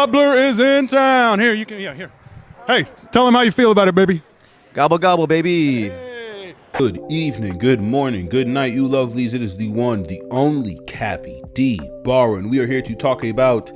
Gobbler is in town. Here, you can, yeah, here. Hey, tell him how you feel about it, baby. Gobble, gobble, baby. Hey. Good evening, good morning, good night, you lovelies. It is the one, the only Cappy D Barra, and we are here to talk about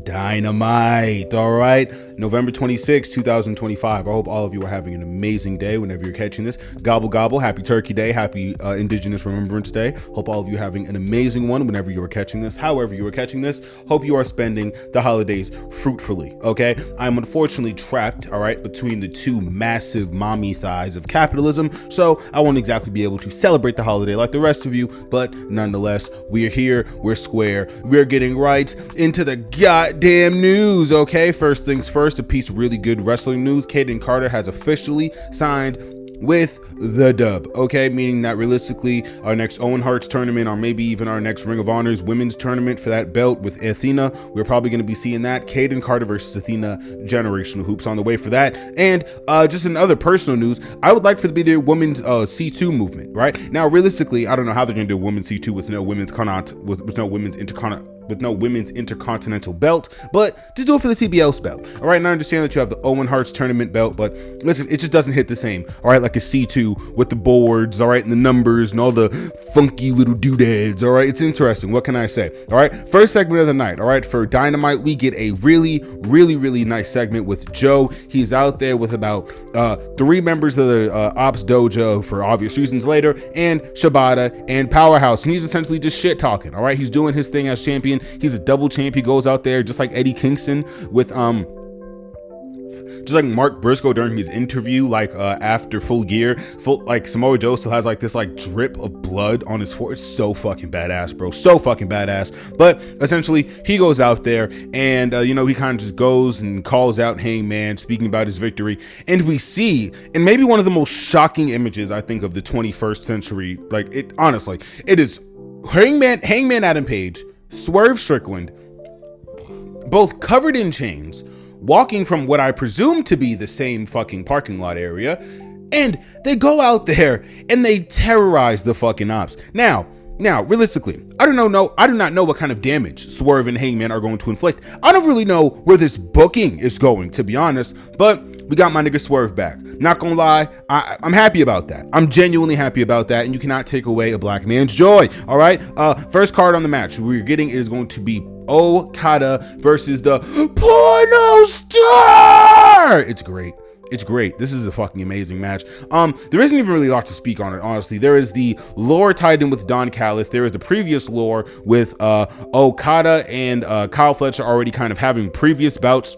Dynamite, all right? November 26, 2025. I hope all of you are having an amazing day whenever you're catching this. Gobble, gobble. Happy Turkey Day. Happy Indigenous Remembrance Day. Hope all of you are having an amazing one whenever you are catching this. However you are catching this, hope you are spending the holidays fruitfully, okay? I'm unfortunately trapped, all right, between the two massive mommy thighs of capitalism, so I won't exactly be able to celebrate the holiday like the rest of you, but nonetheless, we are here, we're square, we're getting right into the goddamn news, okay? First things first, a piece of really good wrestling news. Caden Carter has officially signed with the dub, okay? Meaning that realistically, our next Owen Hart's tournament, or maybe even our next Ring of Honor's women's tournament for that belt with Athena, we're probably going to be seeing that. Caden Carter versus Athena, generational hoops on the way for that. And just in other personal news, I would like for it to be the women's C2 movement, right? Now, realistically, I don't know how they're going to do women's C2 with no women's intercontinental belt, but just do it for the TBL's belt. All right, and I understand that you have the Owen Hart's tournament belt, but listen, it just doesn't hit the same. All right, like a C2 with the boards, all right, and the numbers and all the funky little doodads. All right, it's interesting. What can I say? All right, first segment of the night. All right, for Dynamite, we get a really nice segment with Joe. He's out there with about 3 members of the Ops Dojo for obvious reasons later, and Shibata and Powerhouse, and he's essentially just shit talking. All right, he's doing his thing as champion. He's a double champ. He goes out there just like Eddie Kingston with just like Mark Briscoe during his interview, like after Full Gear, like Samoa Joe still has like this like drip of blood on his forehead. It's so fucking badass, bro. So fucking badass. But essentially, he goes out there and he kind of just goes and calls out Hangman, speaking about his victory. And we see, and maybe one of the most shocking images I think of the 21st century. Like it, honestly, it is Hangman Adam Page, Swerve Strickland, both covered in chains, walking from what I presume to be the same fucking parking lot area, and they go out there and they terrorize the fucking Ops. Now, realistically, I do not know what kind of damage Swerve and Hangman are going to inflict. I don't really know where this booking is going, to be honest, but we got my nigga Swerve back. Not gonna lie, I'm happy about that. I'm genuinely happy about that, and you cannot take away a black man's joy, all right? First card on the match we're getting is going to be Okada versus the Porno Star. It's great. It's great. This is a fucking amazing match. There isn't even really a lot to speak on it, honestly. There is the lore tied in with Don Callis. There is the previous lore with Okada and Kyle Fletcher already kind of having previous bouts.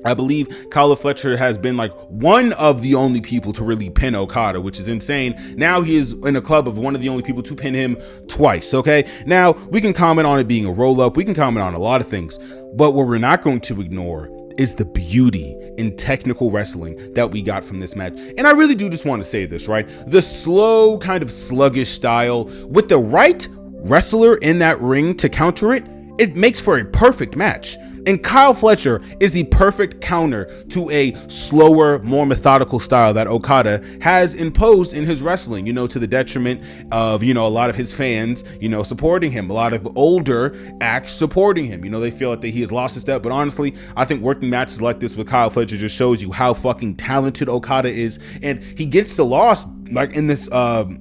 I believe Kyle Fletcher has been like one of the only people to really pin Okada, which is insane. Now he is in a club of one of the only people to pin him twice, okay? Now, we can comment on it being a roll-up. We can comment on a lot of things. But what we're not going to ignore is the beauty in technical wrestling that we got from this match. And I really do just want to say this, right? The slow, kind of sluggish style with the right wrestler in that ring to counter it, it makes for a perfect match. And Kyle Fletcher is the perfect counter to a slower, more methodical style that Okada has imposed in his wrestling, to the detriment of, a lot of his fans, supporting him, a lot of older acts supporting him. They feel like he has lost his step. But honestly, I think working matches like this with Kyle Fletcher just shows you how fucking talented Okada is. And he gets the loss like in this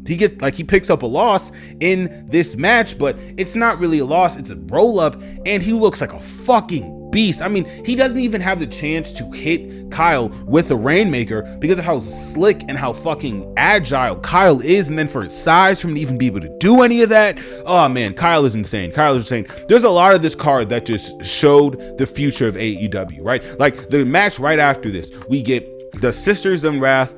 he picks up a loss in this match, but it's not really a loss, it's a roll up, and he looks like a fucking beast. I mean, he doesn't even have the chance to hit Kyle with a Rainmaker because of how slick and how fucking agile Kyle is, and then for his size, for him to even be able to do any of that, oh man, Kyle is insane. There's a lot of this card that just showed the future of AEW, right? Like the match right after this, we get the Sisters of Wrath.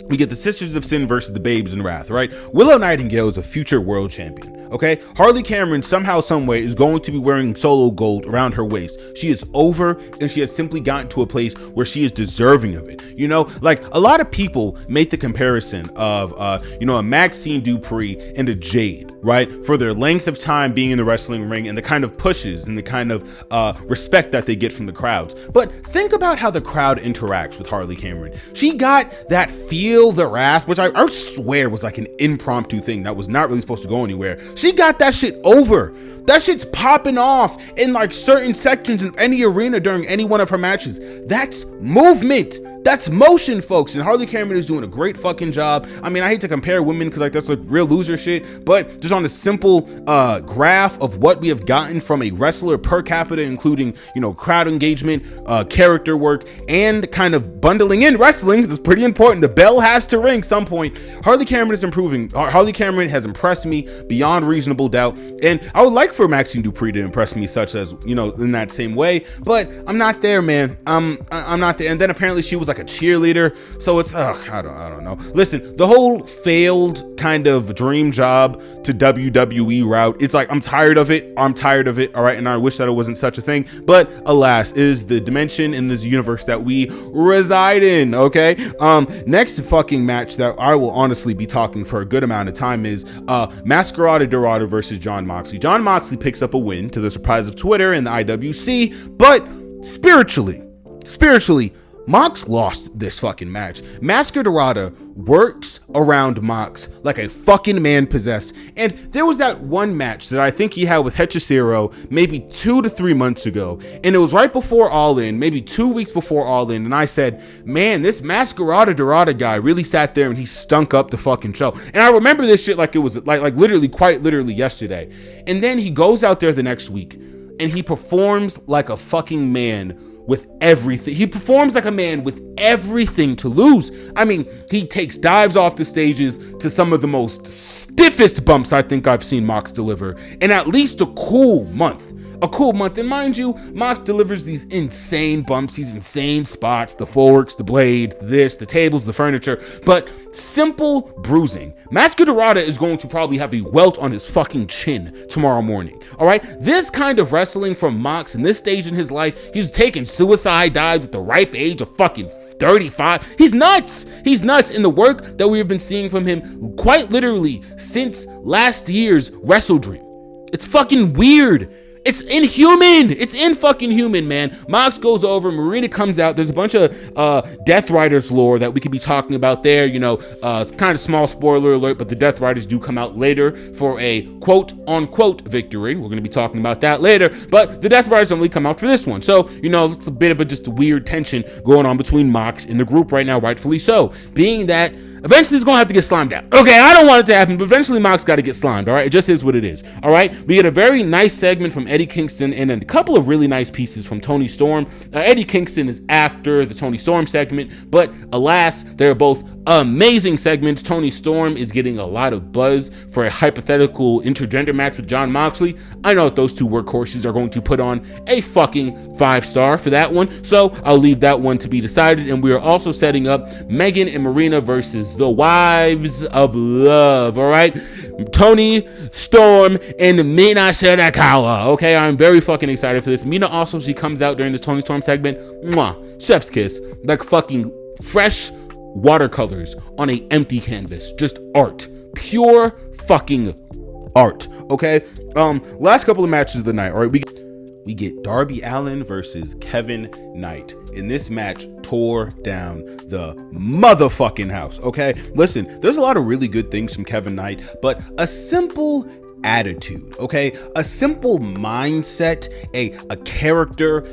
We get the Sisters of Sin versus the Babes in Wrath, right? Willow Nightingale is a future world champion, okay? Harley Cameron somehow, someway is going to be wearing solo gold around her waist. She is over, and she has simply gotten to a place where she is deserving of it. Like a lot of people make the comparison of, a Maxine Dupree and a Jade, right, for their length of time being in the wrestling ring and the kind of pushes and the kind of respect that they get from the crowds. But think about how the crowd interacts with Harley Cameron. She got that feel the wrath, which I swear was like an impromptu thing that was not really supposed to go anywhere. She got that shit over. That shit's popping off in like certain sections in any arena during any one of her matches. That's movement. That's motion, folks, and Harley Cameron is doing a great fucking job. I mean, I hate to compare women because like that's like real loser shit, but just on a simple graph of what we have gotten from a wrestler per capita, including, you know, crowd engagement, character work, and kind of bundling in wrestling, because it's pretty important. The bell has to ring some point. Harley Cameron is improving. Harley Cameron has impressed me beyond reasonable doubt, and I would like for Maxine Dupree to impress me, such as, you know, in that same way, but I'm not there, man. I'm not there. And then apparently she was like a cheerleader, so it's I don't know. Listen, the whole failed kind of dream job to WWE route, it's like I'm tired of it. All right, and I wish that it wasn't such a thing, but alas, is the dimension in this universe that we reside in. Okay, next fucking match that I will honestly be talking for a good amount of time is Masquerade Dorado versus Jon Moxley. Jon Moxley picks up a win to the surprise of Twitter and the IWC, but spiritually, Mox lost this fucking match. Masquerade works around Mox like a fucking man possessed. And there was that one match that I think he had with Hechicero maybe 2 to 3 months ago. And it was right before All In, maybe 2 weeks before All In. And I said, man, this Masquerade Dorada guy really sat there and he stunk up the fucking show. And I remember this shit like it was like literally, quite literally yesterday. And then he goes out there the next week and he performs like a fucking man with everything. He performs like a man with everything to lose. I mean, he takes dives off the stages to some of the most stiffest bumps I think I've seen Mox deliver in at least a cool month. And mind you, Mox delivers these insane bumps, these insane spots, the forks, the blades, the tables, the furniture, but simple bruising. Masquerade is going to probably have a welt on his fucking chin tomorrow morning. All right, this kind of wrestling from Mox in this stage in his life, he's taking suicide dives at the ripe age of fucking 35. He's nuts. In the work that we have been seeing from him quite literally since last year's Wrestle Dream. It's fucking weird. It's inhuman. It's fucking human, man. Mox goes over, Marina comes out. There's a bunch of Death Riders lore that we could be talking about there. You know, it's kind of small spoiler alert, but the Death Riders do come out later for a quote-unquote victory. We're going to be talking about that later, but the Death Riders only come out for this one. So, you know, it's a bit of just a weird tension going on between Mox and the group right now, rightfully so, being that eventually he's going to have to get slimed out. Okay, I don't want it to happen, but eventually Mox got to get slimed, all right? It just is what it is, all right? We get a very nice segment from Eddie Kingston and a couple of really nice pieces from Tony Storm. Eddie Kingston is after the Tony Storm segment, but alas, they're both amazing segments. Tony Storm is getting a lot of buzz for a hypothetical intergender match with Jon Moxley. I know that those two workhorses are going to put on a fucking 5-star for that one, so I'll leave that one to be decided. And we are also setting up Megan and Marina versus the Wives of Love, all right? Tony Storm and Mina Shirakawa. Okay, I'm very fucking excited for this. Mina also, she comes out during the Tony Storm segment. Mwah, chef's kiss, like fucking fresh watercolors on a empty canvas. Just art, pure fucking art. Okay, last couple of matches of the night. All right, we get Darby Allin versus Kevin Knight. And this match tore down the motherfucking house. Okay, listen, there's a lot of really good things from Kevin Knight, but a simple attitude, okay, a simple mindset, a character,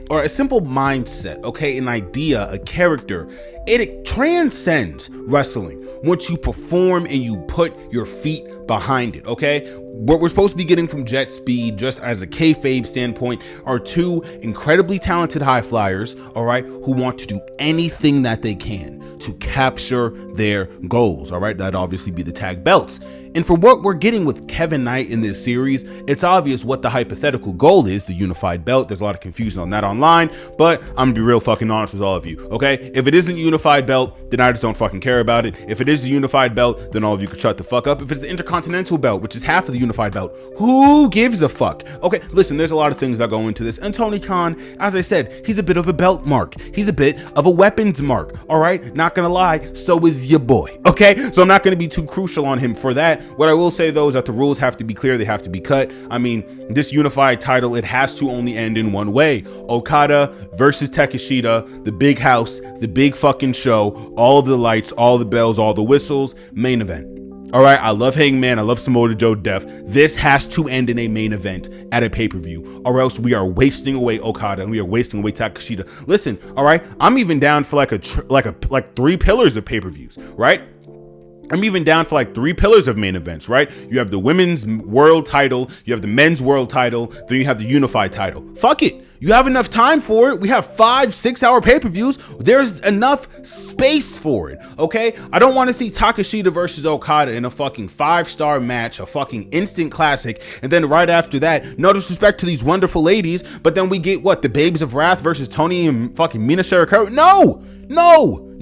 or a simple mindset, okay, an idea, a character, it transcends wrestling once you perform and you put your feet behind it, okay? What we're supposed to be getting from Jet Speed, just as a kayfabe standpoint, are two incredibly talented high flyers, all right, who want to do anything that they can to capture their goals, all right? That'd obviously be the tag belts. And for what we're getting with Kevin Knight in this series, it's obvious what the hypothetical goal is, the unified belt. There's a lot of confusion on that online, but I'm gonna be real fucking honest with all of you, okay? If it isn't unified belt, then I just don't fucking care about it. If it is the unified belt, then all of you can shut the fuck up. If it's the Intercontinental belt, which is half of the unified belt, who gives a fuck? Okay, listen, there's a lot of things that go into this. And Tony Khan, as I said, he's a bit of a belt mark. He's a bit of a weapons mark. All right, not gonna lie, so is your boy. Okay, so I'm not gonna be too crucial on him for that. What I will say though is that the rules have to be clear. They have to be cut. I mean, this unified title, it has to only end in one way. Okada versus Takeshita, the big house, the big fucking show, all of the lights, all the bells, all the whistles, main event. All right, I love Hangman, I love Samoa Joe Def. This has to end in a main event at a pay-per-view, or else we are wasting away Okada and we are wasting away Takeshita. Listen, all right, I'm even down for like 3 pillars of pay-per-views, right? I'm even down for like 3 pillars of main events, right? You have the women's world title, you have the men's world title, then you have the unified title. Fuck it. You have enough time for it. We have 5-6 hour pay-per-views. There's enough space for it, okay? I don't want to see Takeshita versus Okada in a fucking 5-star match, a fucking instant classic, and then right after that, no disrespect to these wonderful ladies, but then we get what, the Babes of Wrath versus Tony and fucking Mina Shirakawa?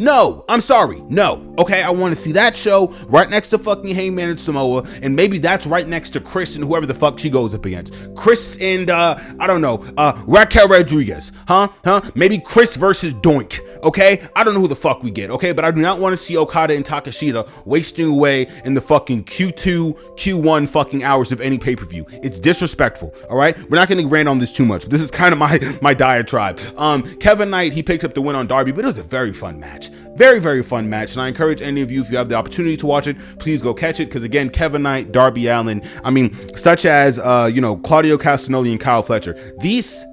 No, I'm sorry, no, okay? I want to see that show right next to fucking Hangman and Samoa, and maybe that's right next to Chris and whoever the fuck she goes up against. Chris and, I don't know, Raquel Rodriguez, maybe Chris versus Doink, okay? I don't know who the fuck we get, okay? But I do not want to see Okada and Takeshita wasting away in the fucking Q2, Q1 fucking hours of any pay-per-view. It's disrespectful, all right? We're not going to rant on this too much. This is kind of my diatribe. Kevin Knight, he picked up the win on Darby, but it was a very fun match. Very, very fun match. And I encourage any of you, if you have the opportunity to watch it, please go catch it. Because again, Kevin Knight, Darby Allin, I mean, such as, Claudio Castagnoli and Kyle Fletcher. This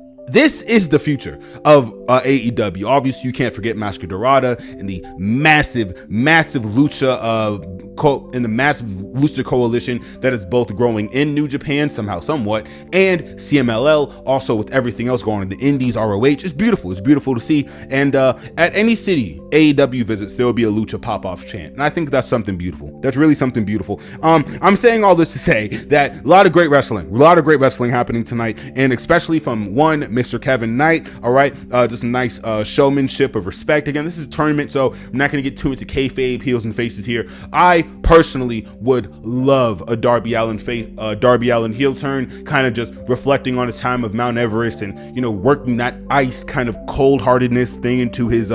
is the future of AEW. Obviously, you can't forget Masker Dorada and the massive lucha coalition that is both growing in New Japan somehow, somewhat, and CMLL. Also, with everything else going on in the Indies, ROH, it's beautiful. It's beautiful to see. And at any city AEW visits, there will be a lucha pop-off chant, and I think that's something beautiful. That's really something beautiful. I'm saying all this to say that a lot of great wrestling happening tonight, and especially from Mr. Kevin Knight. All right, just a nice showmanship of respect. Again, this is a tournament, so I'm not going to get too into kayfabe, heels and faces here. I personally would love a Darby Allin heel turn, kind of just reflecting on his time of Mount Everest and working that ice kind of cold-heartedness thing into his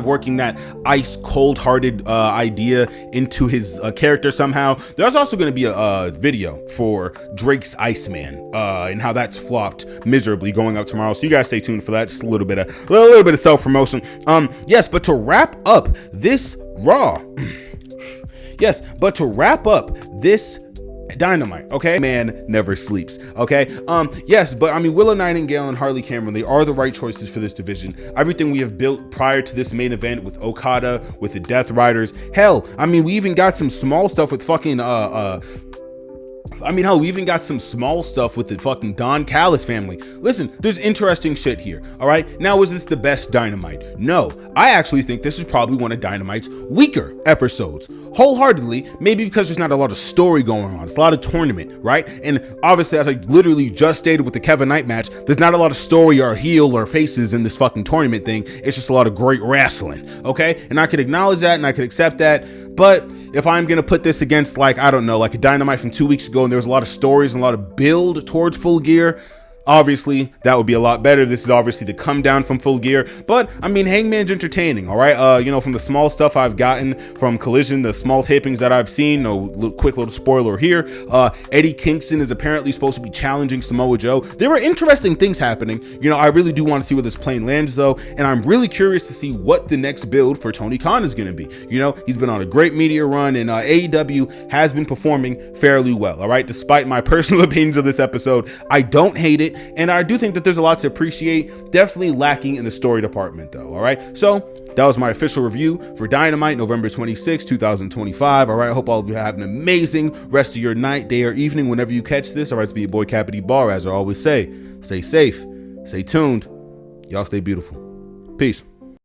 working that ice cold-hearted idea into his character somehow. There's also going to be a video for Drake's Iceman and how that's flopped miserably going up tomorrow, so you guys stay tuned for that. Just a little bit of self-promotion. Yes, but to wrap up this Raw Dynamite, okay? Man never sleeps, okay? Yes, but I mean, Willow Nightingale and Harley Cameron, they are the right choices for this division. Everything we have built prior to this main event with Okada, with the Death Riders, hell, I mean, we even got some small stuff with fucking we even got some small stuff with the fucking Don Callis family. Listen, there's interesting shit here, all right? Now, is this the best Dynamite? No, I actually think this is probably one of Dynamite's weaker episodes. Wholeheartedly, maybe because there's not a lot of story going on. It's a lot of tournament, right? And obviously, as I literally just stated with the Kevin Knight match, there's not a lot of story or heel or faces in this fucking tournament thing. It's just a lot of great wrestling, okay? And I could acknowledge that and I could accept that, but if I'm gonna put this against, like, I don't know, like a Dynamite from 2 weeks ago and there was a lot of stories and a lot of build towards Full Gear, obviously that would be a lot better. This is obviously the come down from Full Gear, but I mean, Hangman's entertaining, all right? From the small stuff I've gotten from Collision, the small tapings that I've seen, quick little spoiler here, Eddie Kingston is apparently supposed to be challenging Samoa Joe. There are interesting things happening. I really do want to see where this plane lands though, and I'm really curious to see what the next build for Tony Khan is going to be. He's been on a great media run, and AEW has been performing fairly well, all right? Despite my personal opinions of this episode, I don't hate it. And I do think that there's a lot to appreciate, definitely lacking in the story department though, all right? So that was my official review for Dynamite, November 26, 2025, all right? I hope all of you have an amazing rest of your night, day, or evening whenever you catch this. All right, it's be your boy Cappity Bar, as I always say, stay safe, stay tuned, y'all stay beautiful. Peace.